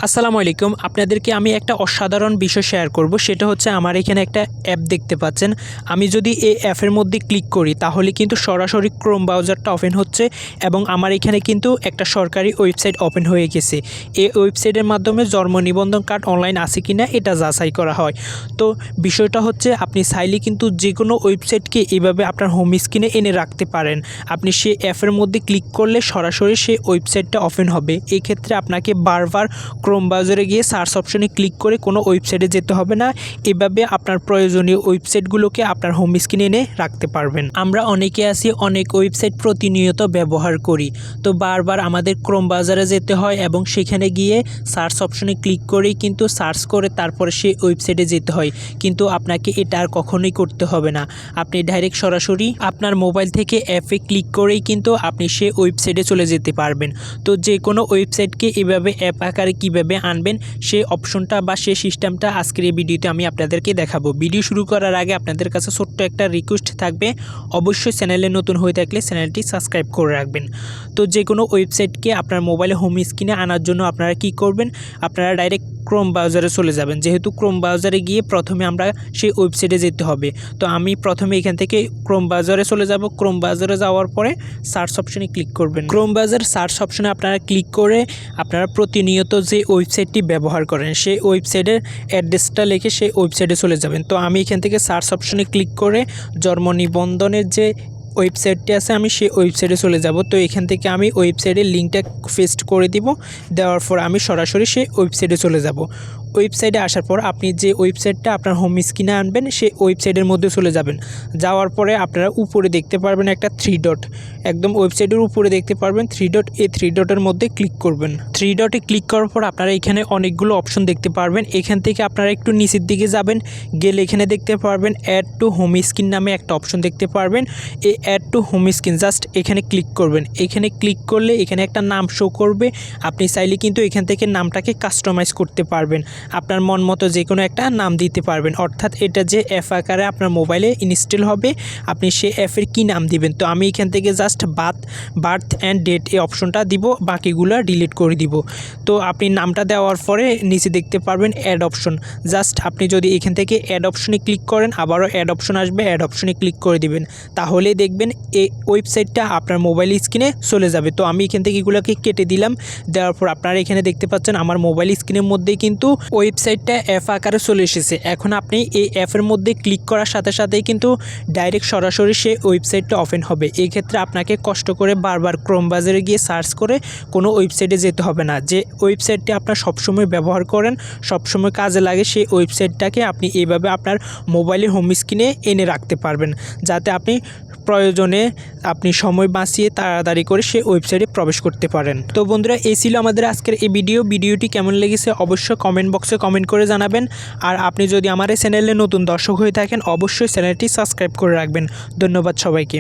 আসসালামু আলাইকুম। আপনাদেরকে আমি একটা অসাধারণ বিষয় শেয়ার করব। সেটা হচ্ছে আমার এখানে একটা অ্যাপ দেখতে পাচ্ছেন। আমি যদি এই অ্যাপের মধ্যে ক্লিক করি তাহলে কিন্তু সরাসরি ক্রোম ব্রাউজারটা ওপেন হচ্ছে এবং আমার এখানে কিন্তু একটা সরকারি ওয়েবসাইট ওপেন হয়ে গেছে। এই ওয়েবসাইটের মাধ্যমে জন্ম নিবন্ধন কার্ড অনলাইন আছে কিনা এটা যাচাই করা হয়। তো বিষয়টা হচ্ছে আপনি চাইলে কিন্তু যেকোনো ওয়েবসাইটকে এভাবে আপনার হোম স্ক্রিনে এনে রাখতে পারেন। আপনি সেই অ্যাপের মধ্যে ক্লিক করলে সরাসরি সেই ওয়েবসাইটটা ওপেন হবে। এক্ষেত্রে আপনাকে বারবার ক্রোম ব্রাউজারে গিয়ে সার্চ অপশনে ক্লিক করে কোনো ওয়েবসাইটে যেতে হবে না। এভাবে আপনার প্রয়োজনীয় ওয়েবসাইটগুলোকে আপনার হোম স্ক্রিনে এনে রাখতে পারবেন। আমরা অনেকে আছি অনেক ওয়েবসাইট প্রতিনিয়ত ব্যবহার করি, তো বারবার আমাদের ক্রোম ব্রাউজারে যেতে হয় এবং সেখানে গিয়ে সার্চ অপশনে ক্লিক করেই কিন্তু সার্চ করে তারপরে সেই ওয়েবসাইটে যেতে হয়। কিন্তু আপনাকে এটা আর কখনোই করতে হবে না। আপনি ডাইরেক্ট সরাসরি আপনার মোবাইল থেকে অ্যাপে ক্লিক করেই কিন্তু আপনি সেই ওয়েবসাইটে চলে যেতে পারবেন। তো যে কোনো ওয়েবসাইটকে এভাবে অ্যাপ আকারে কীভাবে আনবেন সেই অপশনটা বা সেই সিস্টেমটা আজকের এই ভিডিওতে আমি আপনাদেরকে দেখাবো। ভিডিও শুরু করার আগে আপনাদের কাছে ছোট্ট একটা রিকোয়েস্ট থাকবে, অবশ্যই চ্যানেলে নতুন হয়ে থাকলে চ্যানেলটি সাবস্ক্রাইব করে রাখবেন। তো যে কোনো ওয়েবসাইটকে আপনার মোবাইলে হোম স্ক্রিনে আনার জন্য আপনারা কি করবেন, আপনারা ডাইরেক্ট ক্রোম ব্রাউজারে চলে যাবেন। যেহেতু ক্রোম ব্রাউজারে গিয়ে প্রথমে আমরা সেই ওয়েবসাইটে যেতে হবে, তো আমি প্রথমে এখান থেকে ক্রোম ব্রাউজারে চলে যাব। ক্রোম ব্রাউজারে যাওয়ার পরে সার্চ অপশনে ক্লিক করবেন। ক্রোম ব্রাউজার সার্চ অপশনে আপনারা ক্লিক করে আপনারা প্রতিনিয়ত যে ওয়েবসাইটটি ব্যবহার করেন সেই ওয়েবসাইটের অ্যাড্রেসটা লিখে সেই ওয়েবসাইটে চলে যাবেন। তো আমি এখান থেকে সার্চ অপশনে ক্লিক করে জন্ম নিবন্ধনের যে ওয়েবসাইটটি আছে আমি সেই ওয়েবসাইটে চলে যাব। তো এখান থেকে আমি ওয়েবসাইটের লিঙ্কটা পেস্ট করে দিব। দেওয়ার পর আমি সরাসরি সেই ওয়েবসাইটে চলে যাব। ওয়েবসাইটে আসার পর আপনি যে ওয়েবসাইটটা আপনার হোম স্ক্রিনে আনবেন সেই ওয়েবসাইটের মধ্যে চলে যাবেন। যাওয়ার পরে আপনারা উপরে দেখতে পারবেন একটা থ্রি ডট, একদম ওয়েবসাইটের উপরে দেখতে পারবেন থ্রি ডট। এই থ্রি ডটের মধ্যে ক্লিক করবেন। থ্রি ডটে ক্লিক করার পর আপনারা এখানে অনেকগুলো অপশন দেখতে পারবেন। এখান থেকে আপনারা একটু নিচের দিকে যাবেন, গেলে এখানে দেখতে পারবেন অ্যাড টু হোম স্ক্রিন নামে একটা অপশন দেখতে পারবেন। এই add to home screen just এখানে ক্লিক করবেন। এখানে ক্লিক করলে এখানে একটা নাম শো করবে। আপনি চাইলে কিন্তু এখান থেকে নামটাকে কাস্টমাইজ করতে পারবেন, আপনার মন মতো যে কোনো একটা নাম দিতে পারবেন। অর্থাৎ এটা যে অ্যাপ আকারে আপনার মোবাইলে ইনস্টল হবে আপনি সেই অ্যাপের কী নাম দিবেন। তো আমি এখান থেকে জাস্ট বার্থ অ্যান্ড ডেট এই অপশনটা দিব, বাকিগুলো ডিলিট করে দিব। তো আপনি নামটা দেওয়ার পরে নিচে দেখতে পারবেন অ্যাড অপশন। জাস্ট আপনি যদি এখান থেকে অ্যাড অপশনে ক্লিক করেন আবারও অ্যাড অপশন আসবে, অ্যাড অপশনে ক্লিক করে দিবেন। তাহলেই দেখবেন এই ওয়েবসাইটটা আপনার মোবাইল স্ক্রিনে চলে যাবে। তো আমি এখান থেকে এগুলোকে কেটে দিলাম। দেওয়ার পর আপনারা এখানে দেখতে পাচ্ছেন আমার মোবাইল স্ক্রিনের মধ্যেই কিন্তু ওয়েবসাইটটা অ্যাপ আকারে চলে এসেছে। এখন আপনি এই অ্যাপের মধ্যে ক্লিক করার সাথে সাথেই কিন্তু ডাইরেক্ট সরাসরি সেই ওয়েবসাইটটা ওপেন হবে। এই ক্ষেত্রে আপনাকে কষ্ট করে বারবার ক্রোম ব্রাউজারে গিয়ে সার্চ করে কোনো ওয়েবসাইটে যেতে হবে না। যে ওয়েবসাইটটি আপনার সবসময় ব্যবহার করেন, সবসময় কাজে লাগে, সেই ওয়েবসাইটটাকে আপনি এইভাবে আপনার মোবাইলের হোম স্ক্রিনে এনে রাখতে পারবেন, যাতে আপনি প্রয়োজনে আপনি সময় বাঁচিয়ে তাড়াতাড়ি করে সেই ওয়েবসাইটে প্রবেশ করতে পারেন। তো বন্ধুরা, এই ছিল আমাদের আজকের এই ভিডিওটি কেমন লেগেছে অবশ্যই কমেন্ট বক্সে কমেন্ট করে জানাবেন। আর আপনি যদি আমার এই চ্যানেলে নতুন দর্শক হয়ে থাকেন অবশ্যই চ্যানেলটি সাবস্ক্রাইব করে রাখবেন। ধন্যবাদ সবাইকে।